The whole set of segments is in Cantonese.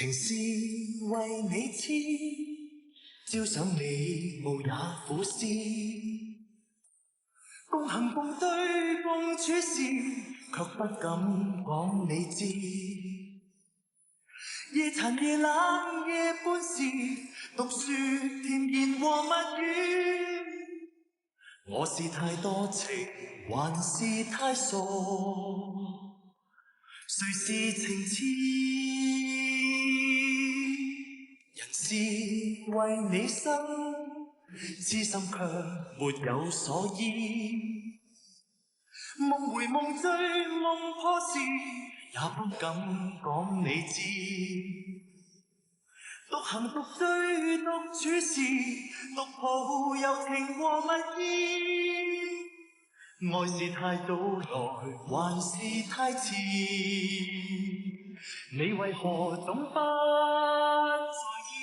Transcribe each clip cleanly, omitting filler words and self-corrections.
情是為你痴，朝想你無也苦思，共行共對共處時，卻不敢講你知。夜殘夜冷夜半時，獨説甜言和蜜語。我是太多情，還是太傻？誰是情痴？人是為你生，痴心卻沒有所依。夢回夢醉夢破時，也不敢講你知。獨行獨醉獨處時，獨抱柔情和蜜意。愛是太早來，還是太遲？你為何總不在意？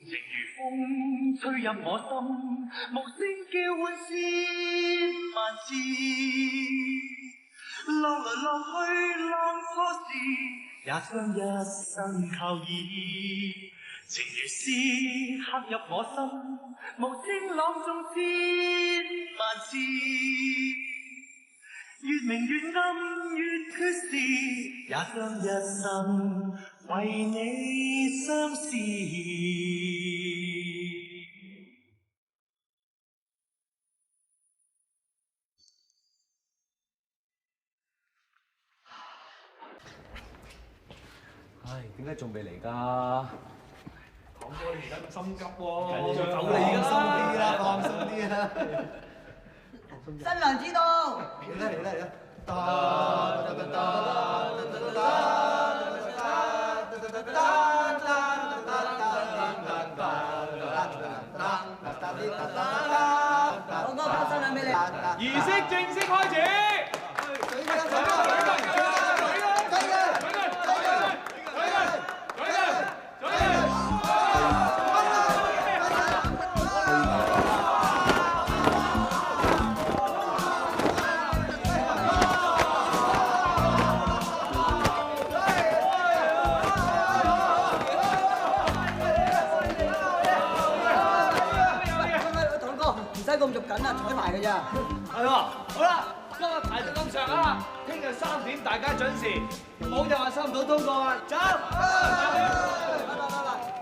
情如風吹入我心，無聲叫喚千萬次。浪來浪去浪錯時，也將一生靠倚。情如詩刻入我心，無聲朗誦千萬次。越明越暗越缺時，也將一生為你相思。唉，點解仲未嚟㗎？講哥，你而家咁心急喎，緊張走你啦，放心啲啦，新娘知道。嚟啦！我哥包新娘俾你。儀式正式開始。咁肉緊啊，彩排嘅咋？係喎，好啦，今日排到咁上下啦，聽日3點大家準時，冇就話收唔到通告啊！走！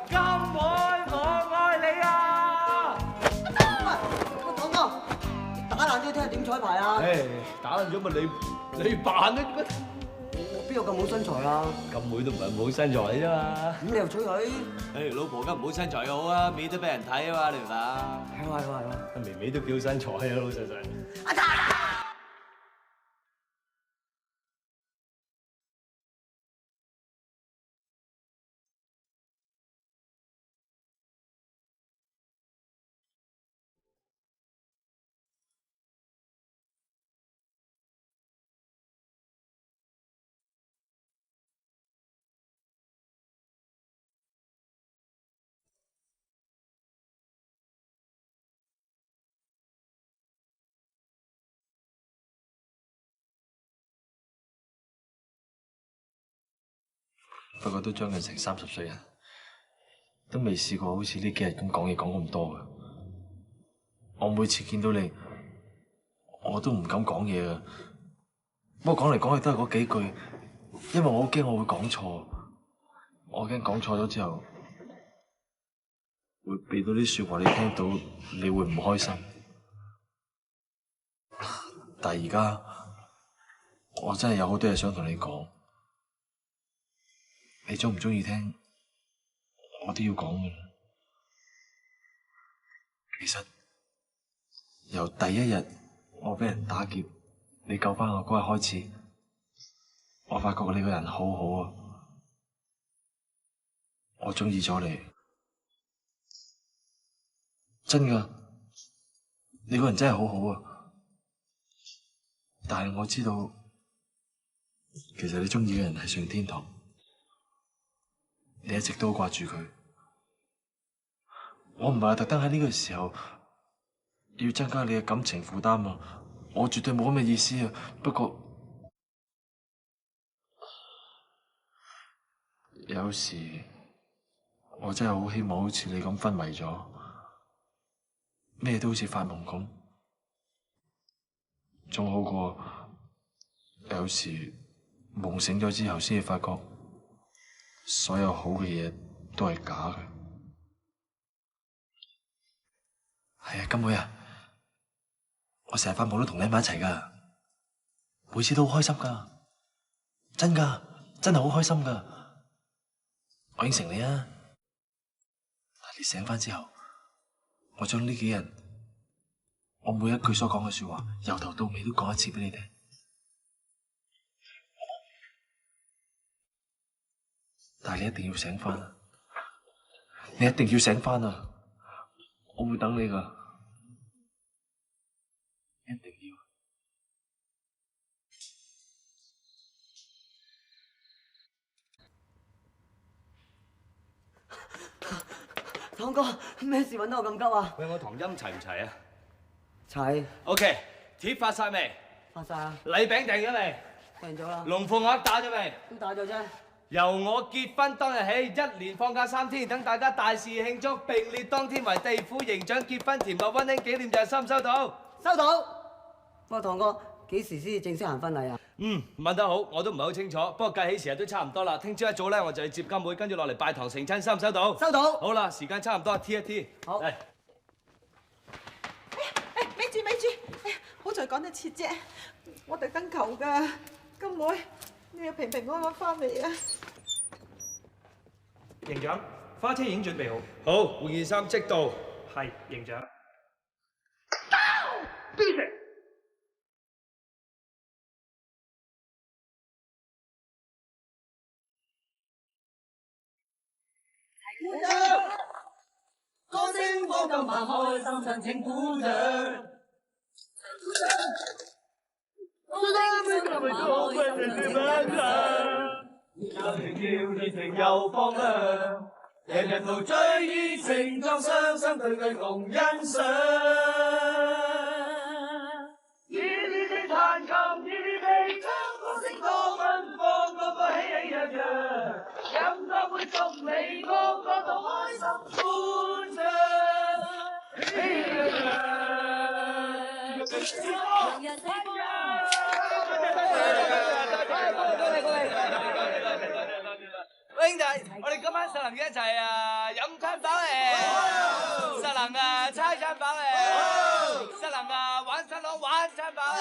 今晚我愛你啊！喂，講哥，打爛啲聽日點彩排啊？唉，打爛咗咪你扮啊？我邊有咁好身材啊？咁妹都唔係冇身材啫嘛。咁你又吹佢？誒，老婆梗唔好身材好啊，面都俾人睇啊嘛，你明嘛？係。微微都叫身材啊，老實實。阿達。不過都將近成30歲人，都未試過好似呢幾日咁講嘢講咁多㗎。我每次見到你，我都唔敢講嘢㗎。不過講嚟講去都係嗰幾句，因為我好驚我會講錯，我驚講錯咗之後，會俾到啲說話你聽到，你會唔開心。但係而家，我真係有好多嘢想同你講。你鍾唔鍾意聽？我都要講㗎喇。其實由第一日我俾人打劫，你救返我嗰日開始，我發覺你個人好好啊，我鍾意咗你，真㗎，你個人真係好好啊。但係我知道，其實你鍾意嘅人係上天堂。你一直都掛住佢，我唔係話特登喺呢個時候要增加你嘅感情負擔啊！我絕對冇咁嘅意思啊！不過有時我真係好希望好似你咁昏迷咗，咩都好似發夢咁，仲好過有時夢醒咗之後先至發覺所有好嘅嘢都係假嘅。係啊，金妹啊，我成日發夢都同你喺埋一齊噶，每次都好開心噶，真噶，真係好開心噶。我應承你啊！你醒翻之後，我將呢幾日我每一句所講嘅說話，由頭到尾都講一次俾你聽。但係你一定要醒翻啊！你一定要醒翻啊！我會等你噶，一定要。堂哥，咩事揾到我咁急啊？喂，我堂音齊唔齊啊？齊。OK， 貼發晒未？發晒啊！禮餅訂咗未？訂咗啦。龍鳳鈪打咗未？都打咗啫。由我結婚當日起，一連放假3天，等大家大肆慶祝，並列當天為地府刑長結婚甜蜜溫馨紀念日，收唔收到？收到。不過堂哥，幾時先至正式行婚禮啊？問得好，我都唔係好清楚，不過計起時日都差唔多啦。聽朝一早咧，我就去接金妹，跟住落嚟拜堂成親，收唔收到？收到。好啦，時間差唔多，T 一 T。好。嚟。咪住咪住，好在趕得切啫，我特登求噶，金妹，你要平平安安翻嚟啊！營長，花車已經準備好。好，換件衫即到。係，營長。歌聲放今晚開心，盡情鼓掌。歌聲今晚開心，盡情分享。有情調，熱情又放亮，人人陶醉於情狀上，相對對共欣賞。熱烈地彈琴，熱烈地唱，歌聲多奔放，個個喜氣洋洋。飲多杯祝你個個都開心歡暢，喜氣洋洋。兄弟，我哋今晚實能一齊飲餐飽嚟，實能猜餐飽嚟，實能玩餐攞玩餐飽嚟，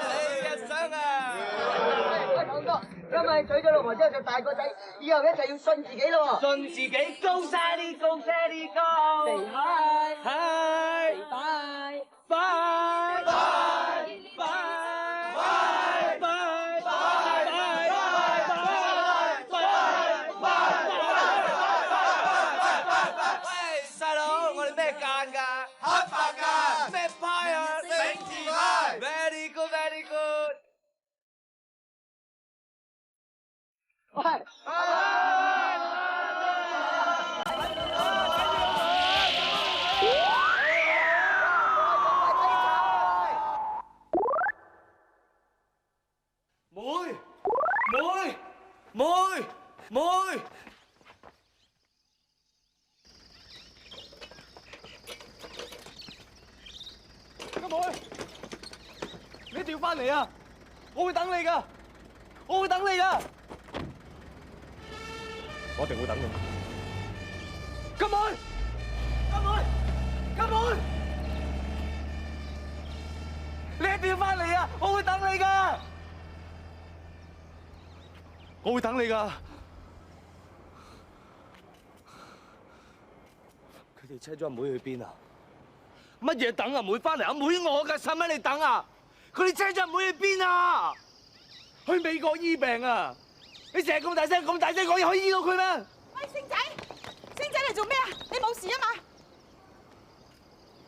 你一想啊！喂，堂哥，今日娶咗老婆之後就大個仔，以後一齊要信自己咯喎。信自己，高晒啲，高晒啲，高。Say hi， Hi， bye， bye， bye， 喂，細佬，我哋咩間㗎？黑白間。咩派啊？醒字派。Very good，very good。喂。妹，金妹，你一定要翻嚟啊！我會等你噶，我會等你噶，我一定會等你。金妹，金妹，金妹，你一定要翻嚟啊！我會等你噶。我會等你㗎。佢哋車咗阿妹去邊啊？乜嘢等阿妹翻嚟？阿妹我㗎，使乜你等啊？佢哋車咗阿妹去邊啊？去美國醫病啊！你成日咁大聲講嘢，可以醫到佢咩？喂，星仔，星仔你做咩啊？你冇事啊嘛？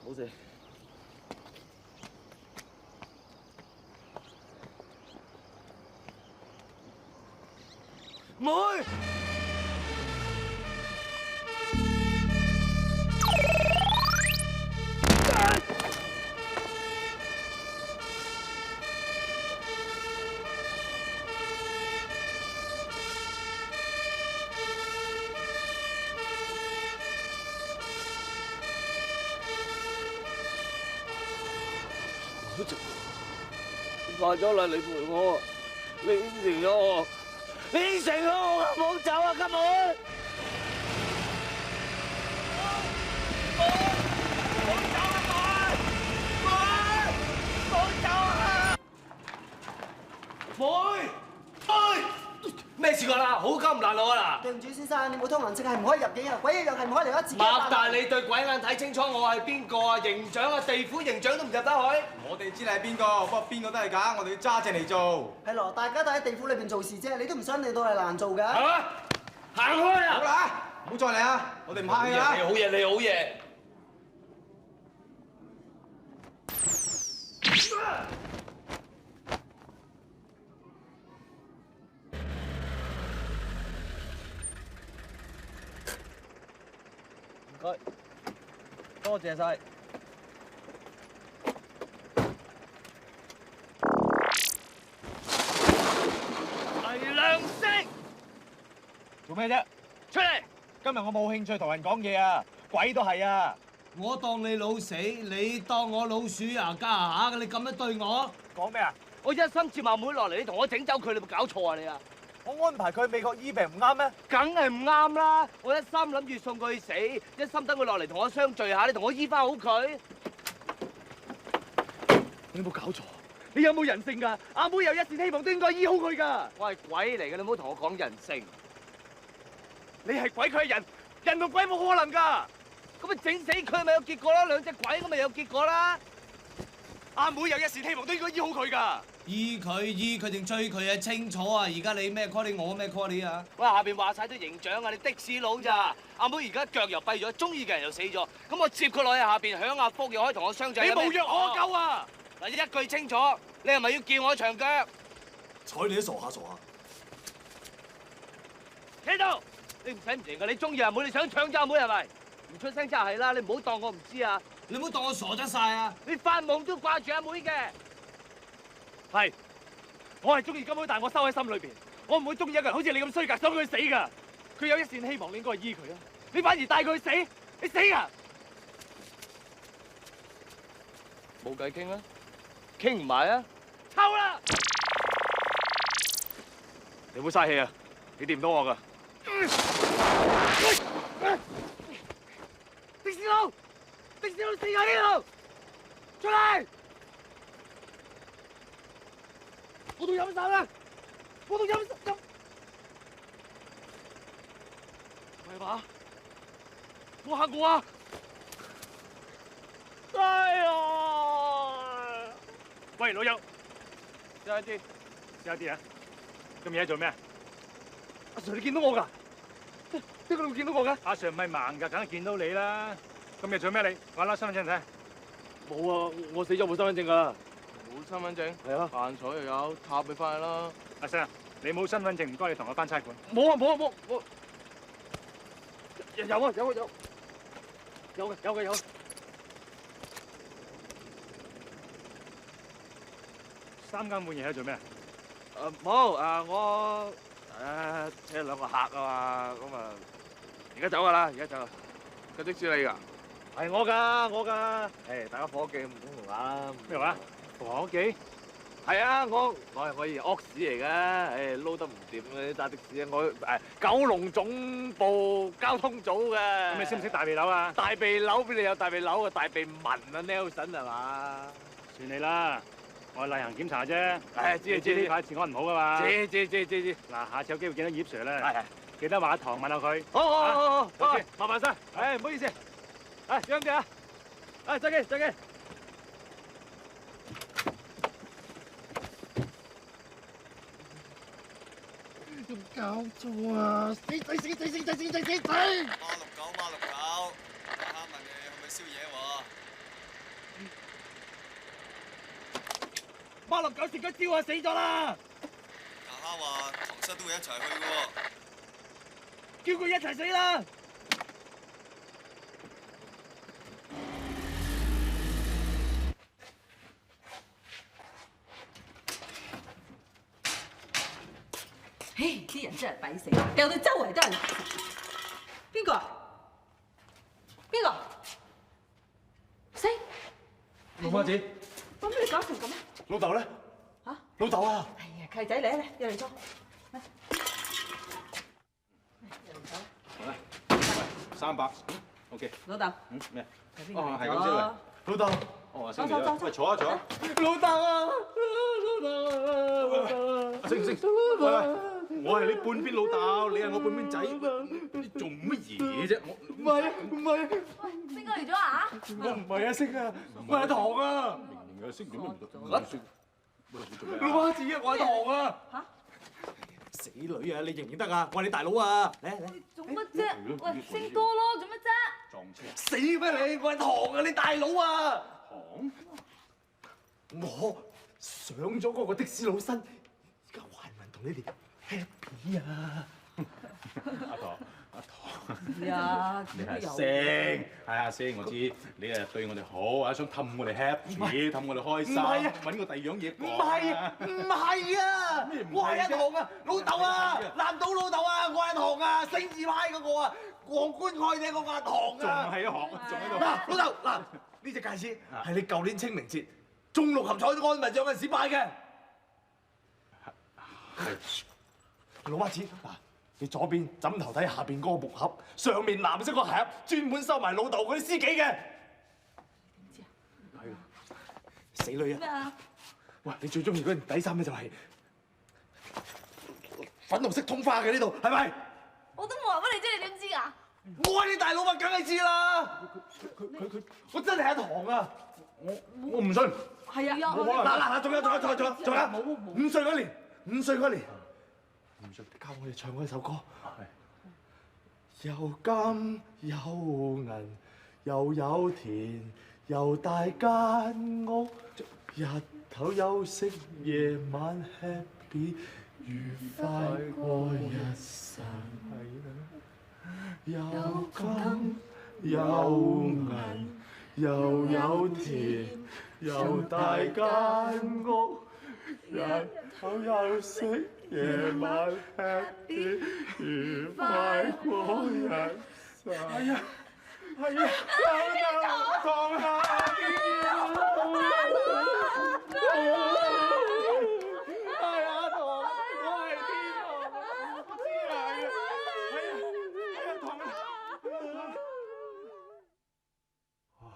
冇事。妹。快咗啦，你陪我，你應承咗我，你應承咗我唔好走啊，金妹。咩事㗎啦？好急唔難路啊嗱！對唔住先生，你冇通行證係唔可以入境啊，鬼一樣係唔可以嚟得自己。擘大你對鬼眼睇清楚，我係邊個啊？營長啊，地府營長都唔入得去。我哋知你係邊個，不過邊個都係假，我哋要揸正嚟做。係咯，大家都喺地府裏邊做事啫，你都唔想令到係難做㗎。係嘛？行開啊！好啦，唔好再嚟啊！我哋唔客氣啦。你好嘢，你好嘢。唔該，多謝晒。黎良識，做咩啫？出嚟！今日我冇興趣同人講嘢啊，鬼都係啊！我當你老死，你當我老鼠牙家下嘅，你咁樣對我？講咩啊？我一心接阿妹落嚟，你同我整走佢，你冇搞錯啊你啊！我安排佢去美國醫病唔啱咩？梗係唔啱啦！我一心諗住送佢去死，一心等佢落嚟同我相聚下，你同我醫翻好佢。你有冇搞錯？你有冇人性㗎？阿妹有一線希望都應該醫好佢㗎。我係鬼嚟嘅，你唔好同我講人性。你係鬼，佢係人，人同鬼冇可能㗎。咁咪整死佢咪有結果啦？兩隻鬼咁咪有結果啦。阿妹有一線希望都應該醫好佢㗎。醫佢定追佢啊？清楚啊！而家你咩 call 你，我咩 call 你啊？喂，下邊話晒都營長啊，你的士佬咋？阿妹而家腳又跛咗，中意嘅人又死咗，咁我接佢落去下邊享下福，又可以同我相聚。你無藥可救啊！嗱，一句清楚，你係咪要叫我長腳？睬你都傻下傻下。聽到？你唔使唔認㗎，你中意阿妹，你想搶咗阿妹係咪？唔出聲就係啦，你唔好當我唔知啊！你唔好當我傻得晒啊！你發夢都掛住阿妹嘅。係，我係中意金妹，但係我收喺心裏邊，我唔會中意一個人好似你咁衰格，想佢死㗎。佢有一線希望，你應該醫佢啊！你反而帶佢去死，你死㗎！冇計傾啦，傾唔埋啊！抽啦！你唔好嘥氣啊！你掂唔到我㗎。的士佬，的士佬死喺呢度，出嚟！我都飲晒啦，我都飲。係嘛？我嚇我啊！哎呀！喂，老友，試下啲啊！咁而家做咩啊？阿 Sir， 你見到我㗎？點解你會見到我㗎？阿 Sir 唔係盲㗎，梗係見到你啦。咁你做咩你？我攞身份證睇。冇啊，我死咗冇身份證㗎。冇身份證？係啊。犯錯又有，塔俾翻你啦。阿 Sir，你冇身份證，唔該你同我返差館。冇啊！有。三更半夜喺度做咩？冇我車兩個客啊嘛，咁啊而家走㗎啦，架的士你㗎？係我㗎，誒大家伙計唔好同啦。咩話？伙計？係啊，我係以前惡士嚟嘅，撈得唔掂嘅揸的士啊，我九龍總部交通組嘅。咁你識唔識大鼻樓啊？大鼻樓邊你有大鼻樓啊？大鼻文啊 Nelson 係嘛？算你啦，我係例行檢查啫。知呢排治安唔好噶嘛？知。嗱，下次有機會見到葉 Sir 咧，係記得話阿唐問下佢。好，好，麻煩晒，唔好意思，小心啲啊，再見。有冇搞錯啊！死仔！孖六九，阿蝦問你係咪宵夜喎？孖六九食咗蕉啊，死咗啦！阿蝦話唐室都會一齊去嘅喎。叫佢一齊死啦！唉，啲人真係抵死，掉到周圍都係垃圾。邊個？死！老媽子，做咩搞成咁老豆咧？嚇？老豆啊！哎呀，契仔嚟啊嚟，入嚟坐。好啦，300，OK。老豆。咩？係邊個嚟係咁先嚟。老豆。哦，星嚟啦。喂，坐啊坐啊。老豆啊！老豆啊！星，喂。我係你半邊老豆，你係我半邊仔，你做乜嘢啫？我唔係唔係，喂，邊個嚟咗啊？我唔係阿星啊，我係阿唐啊！明明阿星點解唔得？阿星，老媽子啊，我係唐啊！嚇！死女啊，你認唔認得啊？我係你大佬啊！嚟嚟。做乜啫？喂，星哥咯，做乜啫？撞車。死咩你？我係唐啊，你大佬啊！唐？我上咗嗰個的士佬身，而家還文同你哋 happy 啊！阿唐，呀，你係星，係阿星，我知你係對我哋好，啊想氹我哋 happy，氹我哋開心，揾個第二樣嘢講。唔係啊，唔係啊，我係阿唐啊，老豆啊，南島老豆啊，我係阿唐啊，星字派嗰個啊，皇冠蓋頂嗰個阿唐啊。仲喺度，仲喺度。嗱，老豆嗱，呢隻戒指係你舊年清明節中六合彩安民獎嗰陣時買嘅。老媽子嗱，你左邊枕頭底下邊嗰個木盒，上面藍色個盒，專門收埋老豆嗰啲私己嘅。係啊，死女啊！咩啊？喂，你最中意嗰件底衫咧就係粉紅色通花嘅呢度，係咪？我都冇話俾你知，你點知啊？我係你大佬啊，梗係知啦！佢，我真係阿唐啊！我唔信。係啊，冇可能。嗱，仲有，5歲嗰年，你教我哋唱嗰首歌。有金有銀又有田又大間屋，日頭休息，夜晚 happy， 愉快過日神。有金有銀又有田又大間屋，日頭休息，夜晚 happy， 愉快過日神。係啊，唐啊！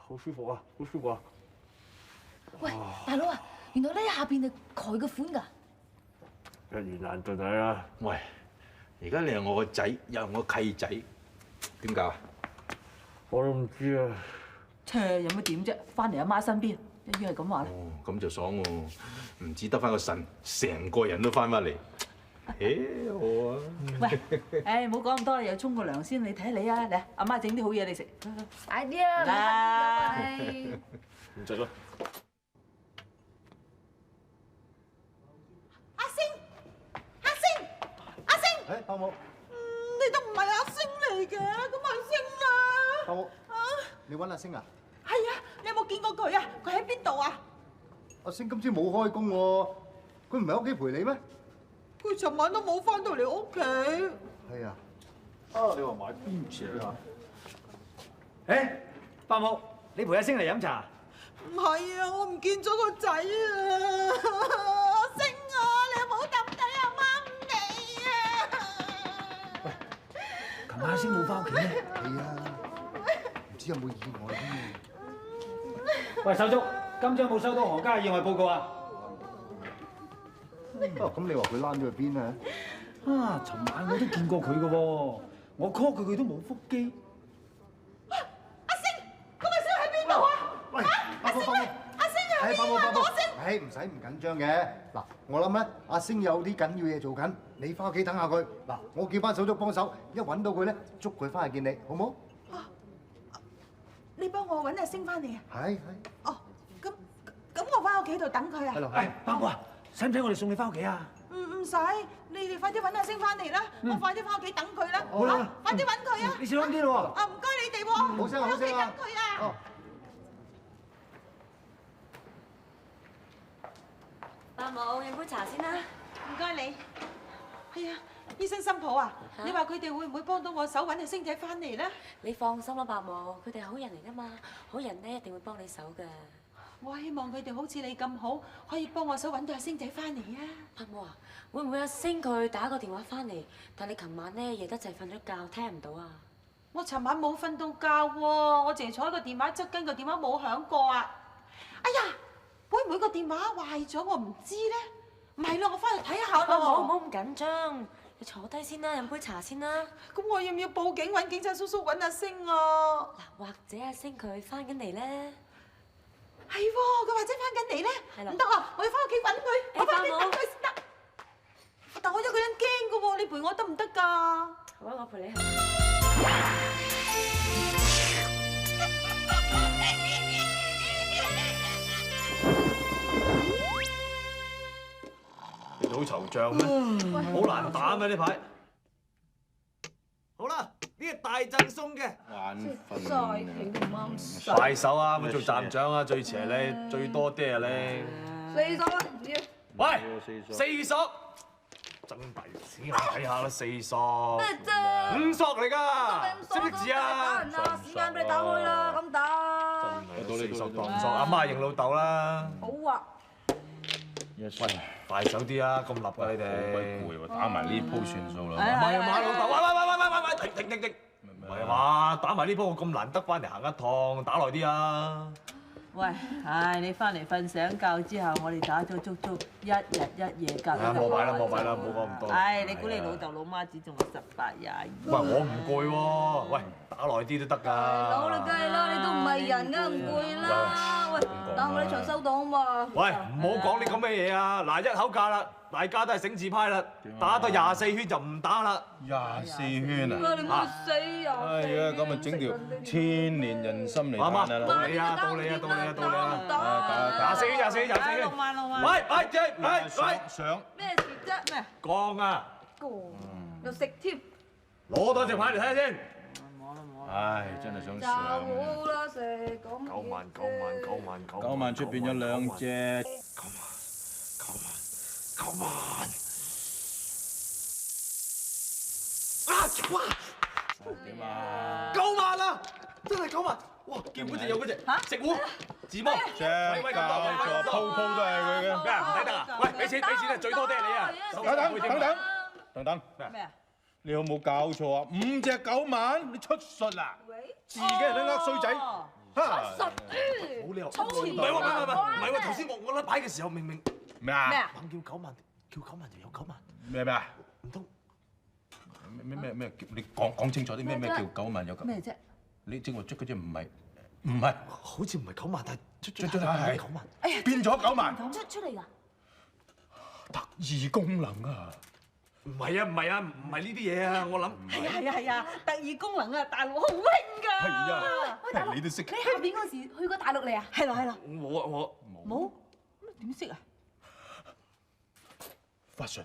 好舒服啊，好舒服啊！喂，大佬啊，原來呢下邊係佢嘅款㗎。一言難盡係啊！喂，而家你係我個仔，又係我契仔，點搞啊？我都唔知啊。切，有乜點啫？翻嚟阿媽身邊，一於係咁話啦。哦，咁就爽喎！唔止得翻個腎，成個人都翻返嚟。好啊！喂，誒唔好講咁多，又沖個涼先。你睇下你啊，嚟阿媽整啲好嘢你食。快啲啊！啦，唔使啦。誒，伯母，你都唔係阿星嚟嘅，咁阿星啊！伯母，你揾阿星啊？係啊，你有冇見過佢啊？佢喺邊度啊？阿星今朝冇開工喎，佢唔係喺屋企陪你咩？佢尋晚都冇翻到嚟屋企。係啊。啊，你話買邊隻啊？誒，伯母，你陪阿星嚟飲茶？唔係啊，我唔見咗個仔啊！阿星啊，你有冇抌低阿媽唔理啊？琴晚阿星冇翻屋企咩？係啊，唔知有冇意外添。喂，手足，今朝有冇收到何家嘅意外報告啊？咁你話佢躝咗去邊啊？啊，尋晚我都見過佢嘅喎，我 call 佢，佢都冇覆機。阿星，咁阿星喺邊度啊？喂，阿星啊，阿星有啲意外攞星。誒，唔使唔緊張嘅。嗱，我諗咧，阿星有啲緊要嘢做緊，你翻屋企等下佢。嗱，我叫班手足幫手，一揾到佢咧，捉佢翻嚟見你，好唔好？你幫我揾阿星翻嚟啊？係。哦，咁我翻屋企度等佢啊。係咯。誒，伯母啊，使唔使我哋送你翻屋企啊？唔使，你哋快啲揾阿星翻嚟啦！我快啲翻屋企等佢啦。好啦，快啲揾佢啊！你小心啲咯喎。啊，唔該你哋喎。好聲好聲啊！喺屋企等佢啊！伯母，飲杯茶先啦。唔該你。係啊，醫生新抱啊，你話佢哋會唔會幫到我手揾阿星仔翻嚟咧？你放心啦，伯母，佢哋係好人嚟噶嘛，好人咧一定會幫你手噶。我希望佢哋好似你咁好，可以幫我手揾到阿星仔翻嚟啊！伯母啊，會唔會阿星佢打個電話翻嚟？但你琴晚咧夜得滯瞓咗覺，聽唔到啊！我尋晚冇瞓到覺喎，我淨係坐喺個電話側跟，個電話冇響過啊！哎呀，會唔會個電話壞咗？我唔知咧。唔係咯，我翻去睇下咯。唔好咁緊張，你坐低先啦，飲杯茶先啦。咁我要唔要報警揾警察叔叔揾阿星啊？嗱，或者阿星佢翻緊嚟咧。係喎，佢或者翻緊嚟咧。係啦。唔得啊，我要翻屋企揾佢，我翻屋企等佢先得。但我一個人驚㗎喎，你陪我得唔得㗎？好啊，我陪你去。你好惆悵咩？好難打咩呢牌？好啦，呢個大贈送嘅。眼瞓晒你都唔啱晒。快手啊！咁做站長啊，最遲係你，最多啲係你。 40蚊唔要。喂，40，真大屎眼睇下啦，40。咩啫5索嚟㗎，識唔識字啊？時間俾你打開啦，咁打。真係4索當索，阿媽認老豆啦。好啊。喂，快手啲啊！咁立㗎你哋。好鬼攰喎，打埋呢鋪算數啦。唔係啊嘛，老豆，喂，停！唔係啊嘛，打埋呢鋪我咁難得翻嚟行一趟，打耐啲啊！喂，唉，你翻嚟瞓醒覺之後，我哋打咗足足1日1夜㗎。冇擺啦，唔好講咁多。唉，你估你老豆老媽子仲18、22？喂，我唔攰喎，喂，打耐啲都得㗎。老啦，梗係啦，你都唔係人㗎，唔攰啦。喂，打我呢場收檔嘛。喂，唔好講啲咁嘅嘢啊！嗱，一口價啦，大家都係醒字派啦，打到24圈就唔打啦。24圈啊！你唔好死啊！哎呀，咁咪整條千年人參嚟玩啦！到你啊！24圈。6萬。喂，上。咩事啫？咩？降啊！又食添。攞多隻牌嚟睇下先。唉，真係想就上。好啦，食咁。 9萬出變咗2隻。9萬。哇！點啊9萬啊！真係9萬！哇！見嗰隻有嗰隻食糊自摸。正教咗，鋪都係佢嘅。咩啊？唔抵得啊！喂，俾錢啊！最多都係你啊！等。咩啊？你有冇搞錯啊？5隻9萬，你出術啦！自己人都呃衰仔。冇理由。唔係喎！頭先我甩牌嘅時候明明咩啊？叫9萬就有9萬。咩啊？唔通？咩？你講清楚啲咩叫9萬有9萬？咩啫？你正話捉嗰隻唔係，好似唔係9萬，但係出係9萬。哎呀，變咗9萬。出嚟㗎。特異功能啊！唔係呢啲嘢啊！我諗係啊，特異功能啊，大陸好興㗎。係啊，喂，大佬，你都識。你下邊嗰時去過大陸嚟啊？係啦。我冇，點識啊？法術，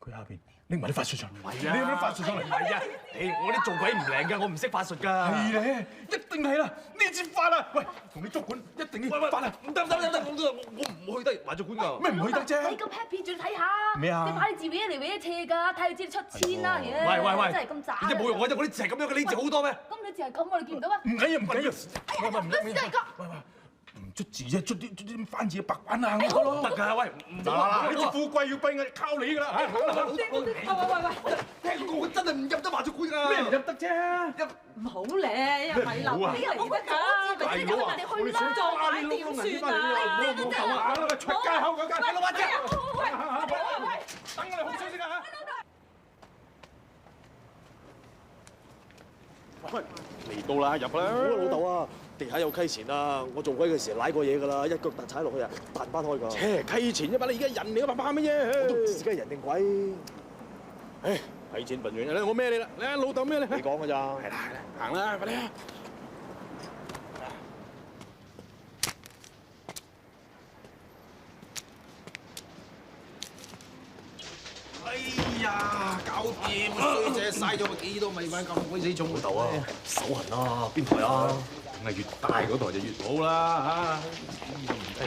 佢下邊拎埋啲法術上嚟。你有冇啲法術上嚟？唔係啊！我啲做鬼唔靈㗎，我唔識法術㗎。係咧，一定係啦！呢支法啊，喂，同你捉管一定要法啊！唔得，我唔去得麻雀館㗎。咩唔去得啫？你咁 happy，仲要睇下咩啊？你擺你字搲嚟搲一斜㗎，睇你知你出千啦，嘢喂，真係咁渣。你冇用我啫，我啲字係咁樣嘅，你字好多咩？咁你字係咁，我哋見唔到咩？唔緊要，喂，唔捽字啫，捽啲番字白板啊，好咯。得㗎，喂，嗱，呢支富貴要閉翳，靠你㗎啦嚇！喂，我真係唔入得麻雀館㗎。咩唔入得啫？唔好咧，又咪流啲人嚟得㗎，大佬啊，我哋想抓你窿窿點啊？冇頭啊！出街口嗰間，老闆姐，等我哋好消息啊嚇！喂，嚟到啦，入啦！老豆啊，地下有溪錢啊！我做鬼嘅時候舐過嘢㗎啦，一腳踏踩落去啊，彈翻開㗎。切，溪錢啫嘛，你而家人嚟㗎嘛，怕乜嘢？我都唔知自己係人定鬼。唉，睇錢笨遠，我孭你啦，你老豆孭你。你講㗎咋？係啦，行啦，快啲啊！哎呀，搞掂！衰姐嘥咗幾多米粉咁鬼死重。老豆啊，手痕啊，邊台啊？梗係越大嗰台就越好啦嚇！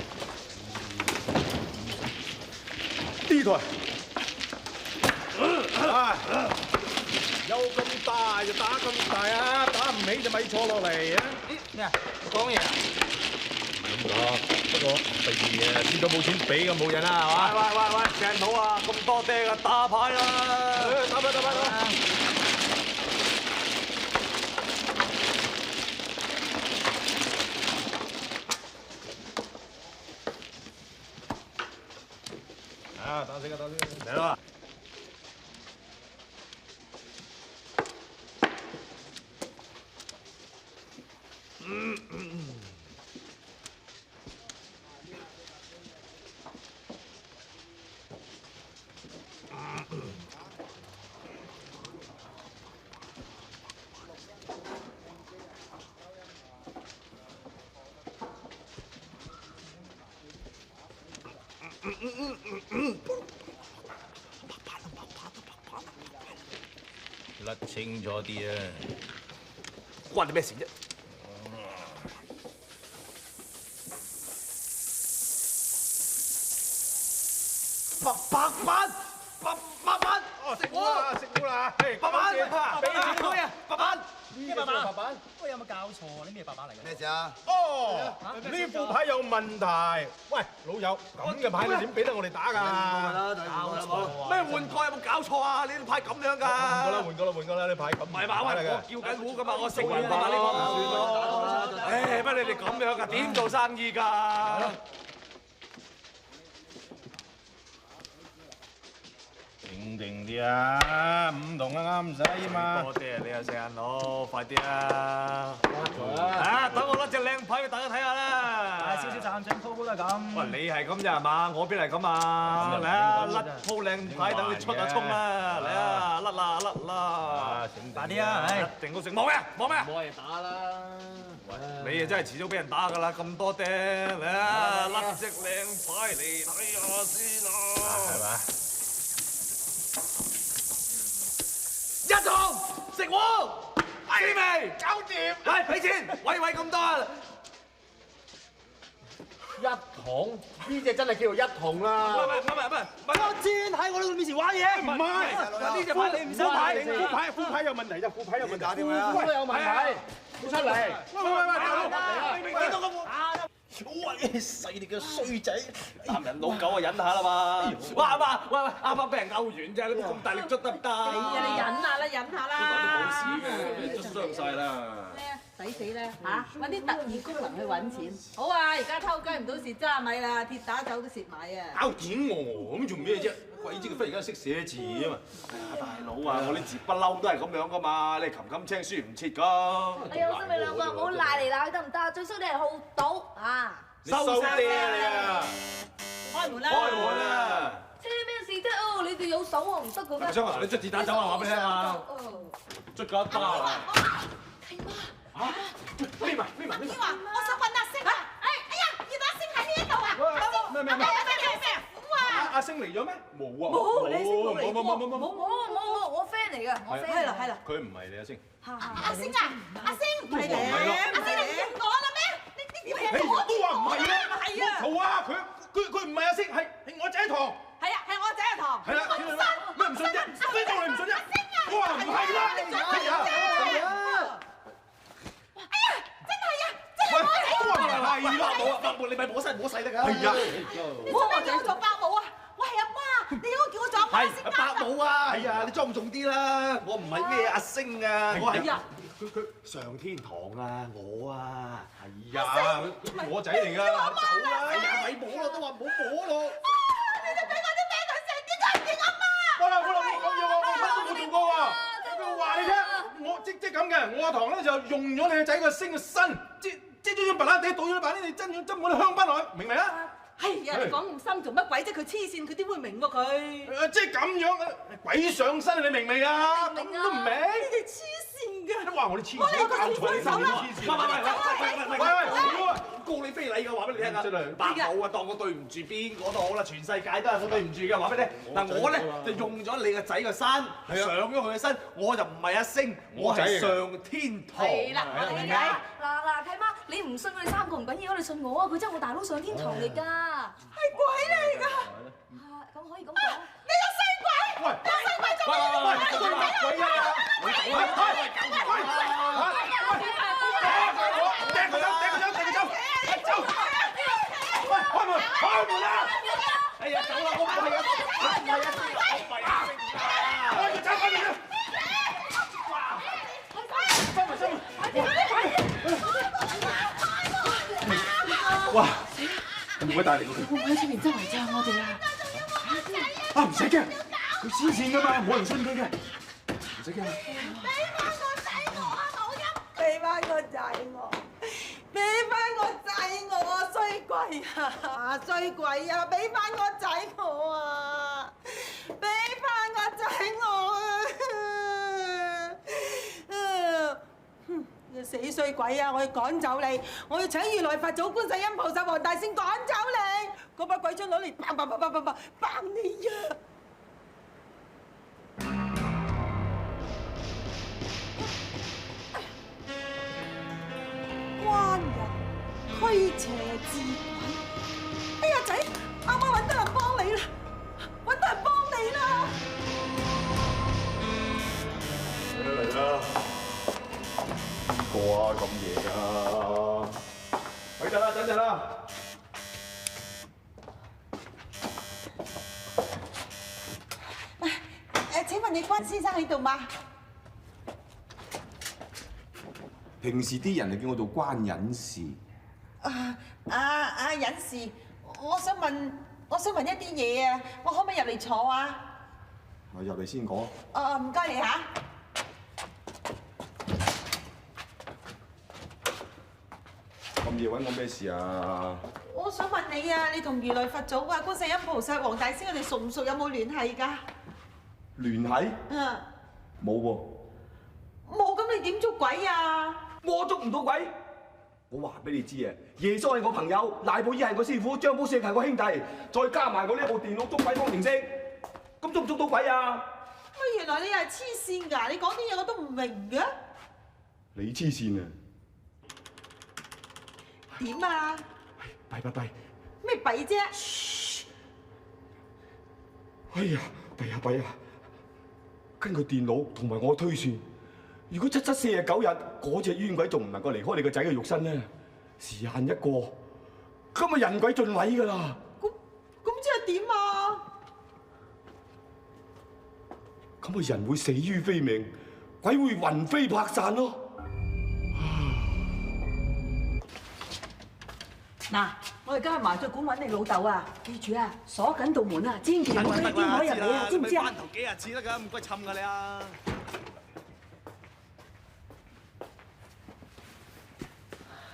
呢台有咁大就打咁大啊！打唔起就咪坐落嚟啊！咩啊？講嘢啊？唔係咁講，不過第二啊，知道冇錢俾咁冇癮啦，係嘛？喂，鄭佬啊，咁多爹啊，打牌啦！打牌！啊，打先，嚟啦！甩清楚啲啊！關你咩事啫？白板，哦，食糊啦！白板，俾錢佢啊！白板，咩白板？喂，有冇教錯啊？啲咩白板嚟嘅？咩事啊？哦，呢副牌有問題。喂，老友，咁嘅牌你點俾得我哋打㗎？咩換蓋有冇搞錯啊？你啲牌咁樣㗎？換過啦！呢牌咁。唔係嘛？喂，我叫緊糊㗎嘛，我食糊㗎嘛，呢個。唉，乜你哋咁樣㗎？點做生意㗎？定啲啊，5同啊啱使嘛。多謝你啊，四眼佬，快啲啊！啊，等我攞隻靚牌俾大家睇下啦。少少賺正，鋪鋪都係咁。喂，你係咁咋係嘛？我邊係咁啊？嚟啊，甩鋪靚牌等你出下衝啦！嚟啊，甩啦！快啲啊！唉，一定好食。望咩？冇人打啦。你啊真係遲早俾人打㗎啦！咁多釘，嚟啊，甩隻靚牌嚟睇下先啦。係嘛？一堂食糊，知未？搞掂。嚟俾錢，喂咁多啊！一桶呢隻真係叫做一桶啦。唔係，我知喺我哋面前玩嘢。唔係，呢隻牌你唔想睇。副牌有問題啫，副牌有問題。搞掂啦。副牌有問題，出嚟。喂，見到個糊。喂，細你嘅衰仔，男人老狗啊，忍下啦嘛！喂，啱啱俾人勾完啫，你冇咁大力捽得唔得？你啊，你忍下啦，忍下啦。冇事嘅，捽傷晒啦。咩啊？抵死咧嚇！揾啲特異功能去揾錢。好啊，而家偷雞唔到蝕渣米啦，鐵打酒都蝕埋啊！搞點我咁做咩啫？鬼知佢忽然間識寫字啊嘛！大佬啊，我啲字不嬲都係咁樣噶嘛，你琴青書唔切噶。哎呀，我想你兩個唔好賴嚟賴去得唔得？最衰你係好賭啊！收爹你啊！開門啦！開門啦！車咩事啫？哦，你哋有手喎，唔得嘅咩？唔想我同你捽鐵打酒啊！話俾你聽啊！捽咗一包啊！契媽嚇！匿埋！我想揾阿星啊！哎呀，原來阿星喺呢一度啊！咩？阿星嚟咗咩？冇啊！冇，你星冇嚟過。冇，我 friend 嚟㗎，我 friend。係啦。佢唔係你阿星。阿星啊！阿星唔係你，阿星你唔認我啦咩？你點係我？都話唔係啦。係啊！嘈啊！佢唔係阿星，係我仔堂。係啊，係我仔阿堂。係啦。咩唔信啫？邊度你唔信啫？我話唔係啦。係啊！哎呀，真係啊！真係我仔。係啦，伯母，你咪摸細得㗎。係啊。我叫我做伯母啊！喂，阿媽，你應該叫我做阿媽先啱。伯母啊！係啊，你莊重啲啦！我唔係咩阿星啊，我係佢上天堂啊！我啊，係啊，我仔嚟㗎，走啦！哎呀，咪摸咯，都話唔好摸咯。你哋俾我啲咩佢食？點解唔認阿媽？好啦，我講嘢我乜都冇做過喎。我話你聽，我即咁嘅，我阿堂咧就用咗你個仔個星嘅身，即將白蘭地倒咗啲白蘭地，斟我啲香檳落去，明唔明啊？係呀，你講咁深做乜鬼啫？佢黐線，佢點會明喎佢？即係咁樣，鬼上身你明唔明啊？咁都唔明？你哋黐線㗎！都話我哋黐線，搞錯你黐線！喂，告你非禮嘅話俾你聽啊！伯母啊，當我對唔住邊個都好啦，全世界都係我對唔住嘅話俾你聽。嗱，我咧就用咗你個仔個身，上咗佢嘅身，我就唔係阿星，我係上天堂。係啦，我理解。嗱，契媽，你唔信佢哋三個唔緊要，你信我啊！佢真係我大佬上天堂嚟㗎，係鬼嚟㗎！咁可以咁講。你個衰鬼！喂，有衰鬼做咩？鬼啊！掟佢走！唔該帶嚟。會唔會喺出面周圍唱我哋啊？啊，唔使驚，佢黐線㗎嘛，冇人信佢嘅，唔使驚。俾翻個仔我，俾翻個仔我，衰鬼啊！衰鬼啊！俾翻個仔我啊！俾翻個仔我啊！你死衰鬼啊！我要趕走你！我要請如來佛祖、觀世音菩薩、黃大仙趕走你！嗰把鬼將攞嚟砰你啊！關人驅邪治鬼。哎呀仔，啱啱揾到人幫你啦，揾到人幫你啦！嚟啦！邊個啊？咁夜啊！等陣啦，等陣啦！請問你關先生喺度嗎？平時啲人就叫我做關隱士。隱士，我想問一啲嘢啊，我可唔可以入嚟坐啊？我入嚟先講。唔該你嚇。咁夜揾我咩事啊？我想問你啊，你同如來佛祖啊、觀世音菩薩、黃大仙佢哋熟唔熟？有冇聯繫㗎？聯繫？冇喎。冇，咁你點捉鬼啊？我捉唔到鬼。我話俾你知啊，耶穌係我朋友，賴布衣係我師傅，張寶勝係我兄弟，再加埋我呢部電腦捉鬼方程式，咁捉唔捉到鬼啊？原來你係黐線㗎！你講啲嘢我都唔明嘅。你黐線啊！點啊？弊。咩弊啫？哎呀，弊啊！根據電腦同埋我推算，如果749日嗰隻冤鬼仲唔能夠離開你個仔嘅肉身咧，時限一過，咁啊人鬼盡毀㗎啦！咁即係點啊？咁啊人會死於非命，鬼會魂飛魄散咯！嗱，我而家去麻雀館揾你老豆啊！記住啊，鎖緊道門啊，千祈唔好俾啲癲鬼入嚟啊，知唔知啊？翻頭幾日次得㗎，唔該氹㗎你啊！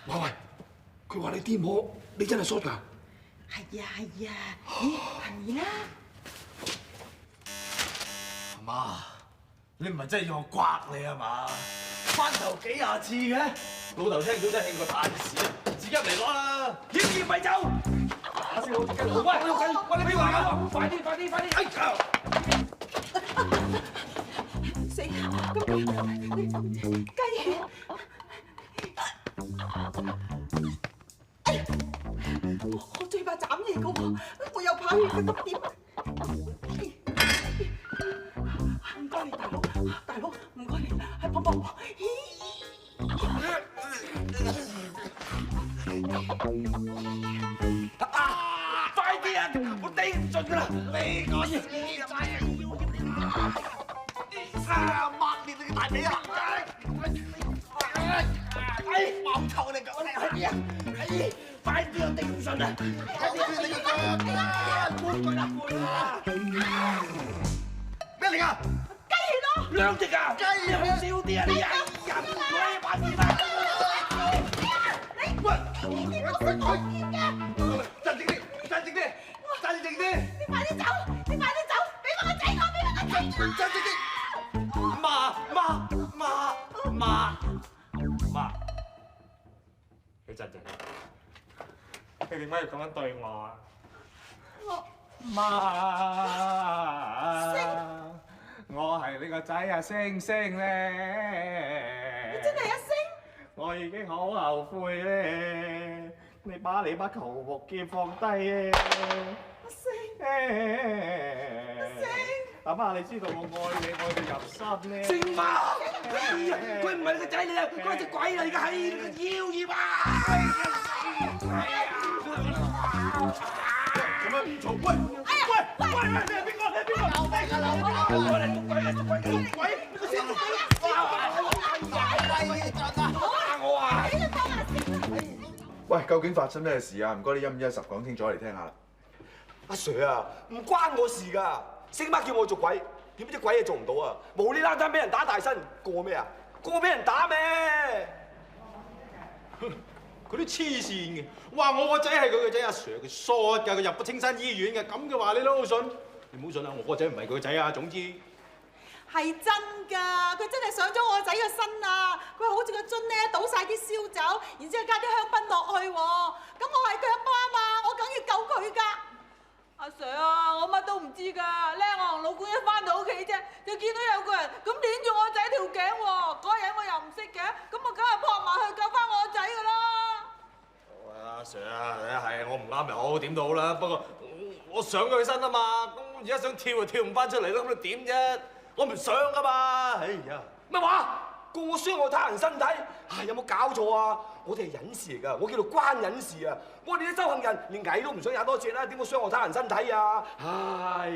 喂，佢話你癲婆，你真係 short 㗎？係啊，咦係啦。阿媽，你唔係真係要我刮你啊嘛？翻頭幾廿次嘅，老豆聽到真係興過炭屎啊！紙巾嚟攞啦，要咪走！阿師傅，喂，你俾話我，快啲！哎呀！死啊！咁雞血！我最怕斬嘢嘅喎，我又怕血嘅，咁點？唔該你大佬，唔該你，係幫我。快啲啊！我頂唔順㗎啦！你個死仔啊！抹裂你嘅大髀啊！爆臭你講你係邊啊？快啲啊！頂唔順啊！咩嚟㗎？雞血咯！2隻㗎！雞血有冇少啲啊？你啊！喂，快啲啦！喂！鎮靜啲！你快啲走！俾翻個仔我！鎮靜啲！媽，你鎮靜。你點解要咁樣對我啊？媽，我係你個仔啊，星星咧。你真係阿星？我已經好後悔咧，你把求木劍放低啊！阿星，阿媽，你知道我愛你愛到入心咧。星媽，佢唔係你個仔嚟啊，佢係隻鬼嚟㗎，係你個妖孽啊！做咩唔嘈？喂！你係邊個？留低㗎啦！我嚟捉鬼！你個死鬼！打我啊！我啊！喂，究竟發生咩事啊？唔該，你一五一十講清楚嚟聽下啦。阿 Sir 啊，唔關我事㗎，星媽叫我做鬼，點知鬼嘢做唔到啊！無理啦單俾人打大身，告我咩啊？告我俾人打咩？佢啲黐線嘅，話我個仔係佢個仔，阿 Sir 佢疏㗎，佢入咗青山醫院嘅，咁嘅話你都好信？你唔好信啊！我個仔唔係佢個仔啊，總之係真㗎，佢真係上咗我仔個身啊！佢好似個樽咧倒晒啲燒酒，然之後加啲香檳落去喎。咁我係佢阿媽嘛，我梗要救佢㗎。阿 Sir 啊，我乜都唔知㗎，咧我同老官一翻到屋企啫，就見到有個人咁攆住我仔條頸喎，嗰個人我又唔識嘅，咁我梗係撲埋去救翻我仔㗎啦。阿 Sir 啊，係我唔啱又好，點都好啦。不過我上咗佢身啊嘛，咁而家想跳就跳唔翻出嚟咯，咁你點啫？我唔想㗎嘛。哎呀，咩話？告我傷害他人身體，唉，有冇搞錯啊？我哋係隱士嚟㗎，我叫做關隱士啊！我哋啲修行人連蟻都唔想踩多隻啦，點會傷害他人身體啊？唉，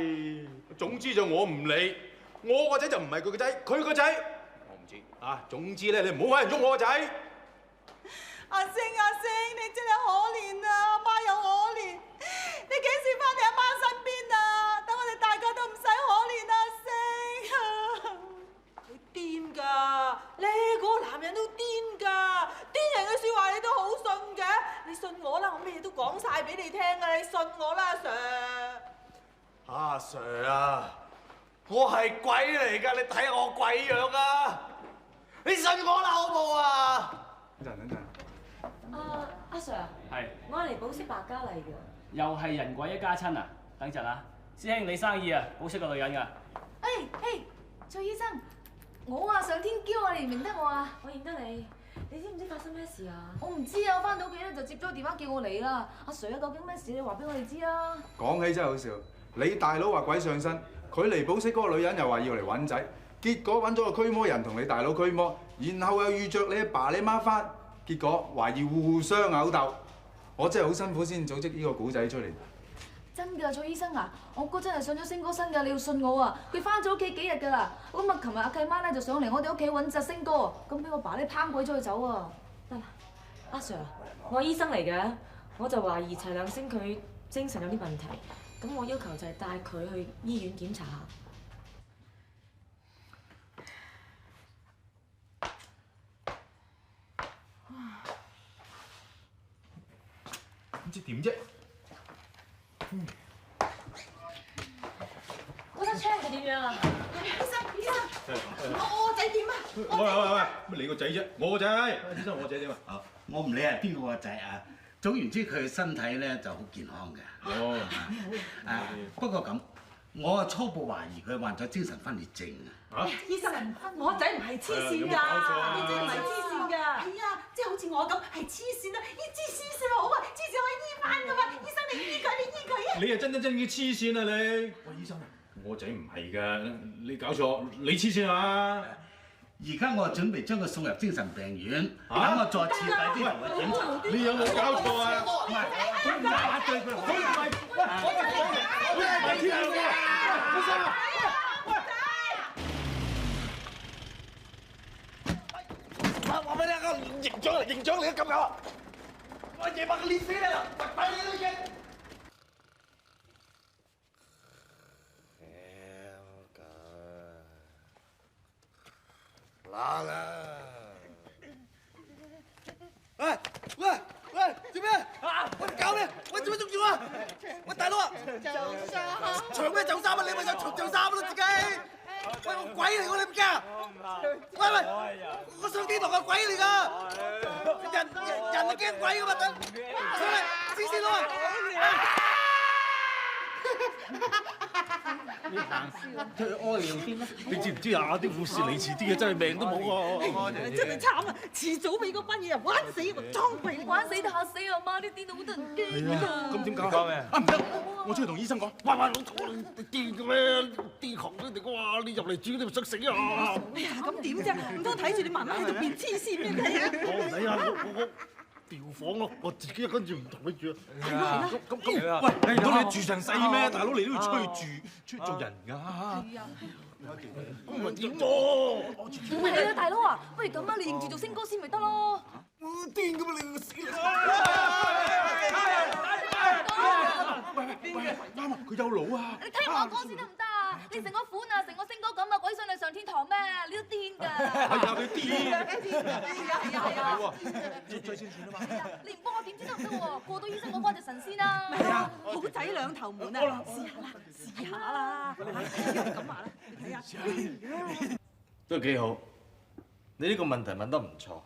總之就我唔理，我個仔就唔係佢個仔，佢個仔我唔知啊。總之咧，你唔好揾人喐我個仔。阿星，你真係可憐啊！阿媽又可憐，你幾時翻嚟阿媽身邊啊？等我哋大家都唔使可憐阿星。佢癲㗎，你嗰個男人都癲㗎，癲人嘅説話你都好信嘅。你信我啦，我咩嘢都講晒俾你聽㗎，你信我啦，阿 Sir。阿 Sir 啊，我係鬼嚟㗎，你睇下我鬼樣啊！你信我啦，好冇啊？等陣。阿 Sir，係，我係嚟保釋白家麗嘅。又係人鬼一家親啊！等陣啊，師兄你生意啊，保釋個女人㗎。蔡醫生，我啊上天驕啊，你唔認得我啊？我認得你，你知唔知發生咩事啊？我唔知啊，我翻到屋企咧就接咗個電話叫我嚟啦。阿 Sir 啊，究竟咩事？你話俾我哋知啊！講起真係好笑，你大佬話鬼上身，佢嚟保釋嗰個女人又話要嚟揾仔，結果揾咗個驅魔人同你大佬驅魔，然後又遇着你阿爸你媽翻，結果懷疑互相毆鬥。我真係好辛苦先組織呢個古仔出嚟。真㗎，蔡醫生啊，我哥真係上咗星哥身㗎，你要信我啊！佢翻咗屋企幾日㗎啦，咁啊，琴日阿契媽咧就上嚟我哋屋企揾隻星哥，咁俾我爸咧拚鬼咗佢走啊！得啦，阿 Sir， 我係醫生嚟嘅，我就懷疑齊亮星佢精神有啲問題，咁我要求就係帶佢去醫院檢查下。唔知點啫？嗰單車係點樣啊？醫生，我仔點啊？喂，乜你個仔啫？我個仔，醫生我仔點啊？啊，我唔理係邊個個仔啊，總言之佢身體咧就好健康嘅。哦，不過咁，我初步懷疑佢患咗精神分裂症啊。醫生，我仔唔係黐線㗎，你仔唔係黐線㗎。係啊，即係好似我咁係黐線啦，醫治黐線好啊，黐線可以醫翻㗎嘛。醫生你醫佢，你醫佢啊！你係真嘅黐線啊你！喂，醫生，我仔唔係㗎，你搞錯，你黐線啊！而家我準備將佢送入精神病院，等我再徹底啲同佢檢查。你有冇搞錯啊？唔係，佢唔係打對佢，佢唔係，我唔係黐線嘅，醫生。話俾你聽，營長嚟嘅咁有，我夜晚練死你啦，快啲都驚！嗱啦！喂，做咩？我哋搞咩？喂，做咩捉住我？喂，大佬啊！長咩袖衫啊？你咪有長袖衫咯自己！喂，我鬼嚟喎，你唔驚啊？喂，我上天堂嘅鬼嚟㗎！人係驚鬼㗎嘛？等，黐線佬啊！你屙尿添啦！你知唔知啊？啲護士嚟遲啲嘅真係命都冇喎！真係慘啊！遲早俾嗰班嘢人玩死我，裝鬼玩死都嚇死阿媽，啲癲到好得人驚啊！咁點搞咩？啊唔得，我出去同醫生講。喂，老土，你癲嘅咩？癲狂咗你哋！哇！你入嚟住你咪想死啊！咁點啫？唔通睇住你媽媽喺度變黐線咩？你啊！我唔理啊！調房咯，我自己跟住唔同佢住。喂，唔通你住成世咩？大佬你都要出去住，出去做人㗎。咁咪點喎？唔係啊，大佬啊，不如咁啊，你認住做星哥先咪得咯。癲㗎嘛你個死！啱啊，佢有腦啊！你聽我講先得唔得啊？你成個款啊，成個星哥咁啊，鬼想你上天堂咩？你都癲㗎！係啊，佢癲！係啊！追先算啊嘛！你唔幫我點知得唔得喎？過到醫生嗰關就神仙啦！係啊，好仔兩頭門啊！試下啦，咁話啦，你睇下。都幾好，你呢個問題問得唔錯。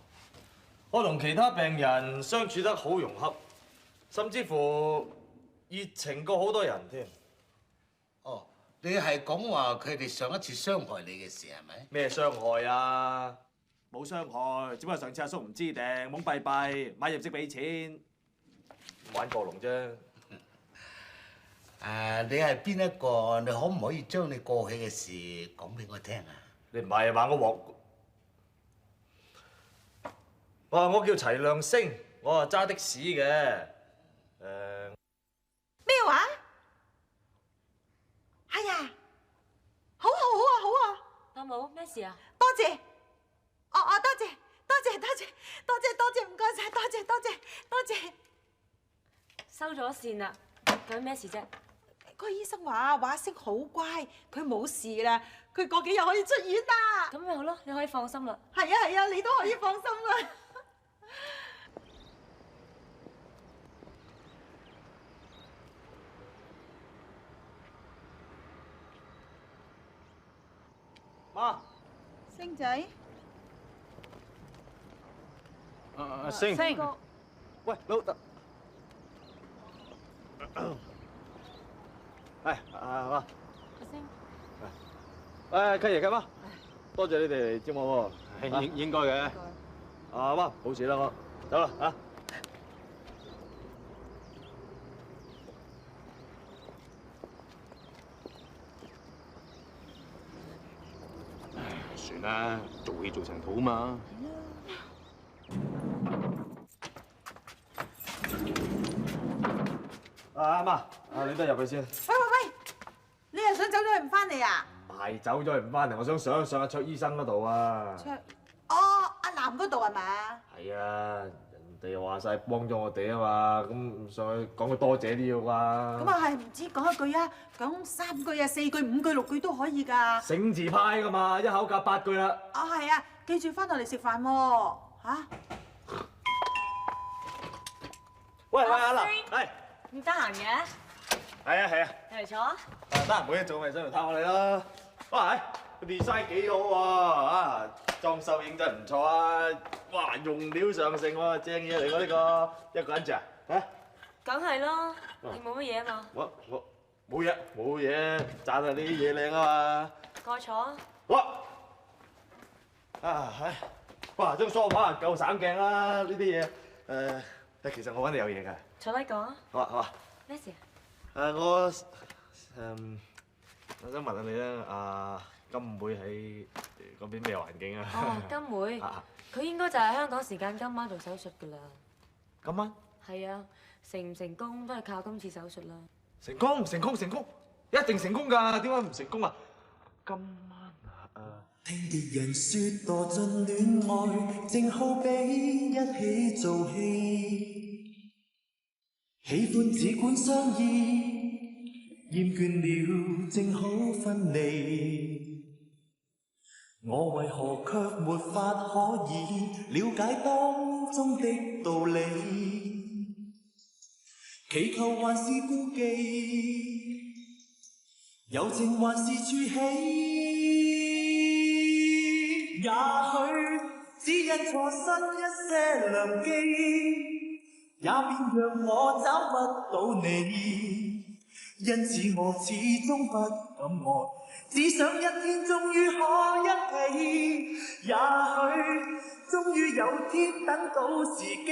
我同其他病人相處得好融洽，甚至乎熱情過好多人添。哦，你係講話佢哋上一次傷害你嘅事係咪？咩傷害啊？冇傷害，只不過上次阿叔唔知定，懵閉閉，買入息俾錢，玩過龍啫。你係邊一個？你可唔可以將你過去嘅事講俾我聽啊？你唔係話我叫齊亮星，我係揸的士嘅。咩話？係啊，好啊！阿母咩事啊？多謝，多謝，唔該晒，多謝。收咗線啦，佢咩事啫？個醫生話阿星好乖，佢冇事啦，佢過幾日可以出院啦。咁咪好咯，你可以放心啦。係啊，你都可以放心啦。媽，星仔，星，哥，喂，老豆，係媽，阿星，契爺契媽，多謝你哋嚟接我喎，應該嘅。阿媽，冇事啦，我走啦嚇。算啦，做戲做成土嘛。阿媽，你都入去先。喂，你又想走咗去唔翻嚟啊？唔係走咗唔翻嚟，我想上阿卓醫生嗰度啊。阿南嗰度係咪？係啊，人哋話晒幫咗我哋啊嘛，咁上去講句多謝都要啩。咁啊係，唔知講一句啊，講3句啊、4句、5句、6句都可以㗎。醒字派㗎嘛，一口夾8句啦。係啊，記住翻到嚟食飯喎，嚇。喂，阿南，係。唔得閒嘅？係啊。你嚟坐。得閒冇嘢做咪上嚟探我哋咯。哇，個 design 幾好喎，裝修認真唔錯啊！哇，用料上乘喎，正嘢嚟喎呢個，一個人住啊？梗係咯，你冇乜嘢啊嘛。我冇嘢，讚下呢啲嘢靚啊嘛。過坐啊。哇，張梳化夠省鏡啦，呢啲嘢其實我揾你有嘢㗎。坐低講啊。好啊。咩事啊？我想問下你咧，金妹喺嗰邊咩環境啊？哦，金妹，佢應該就係香港時間今晚做手術㗎啦。今晚？係啊，成唔成功都係靠今次手術啦。成功，一定成功㗎，點解唔成功啊？今晚聽別人説墮進戀愛，正好比一起做戲，喜歡只管相依，厭倦了正好分離。我為何卻沒法可以了解當中的道理？祈求還是顧忌，友情還是處起。也許只因錯失一些良機，也便讓我找不到你。因此我始終不敢愛，只想一天終於可一起。也許終於有天等到時機。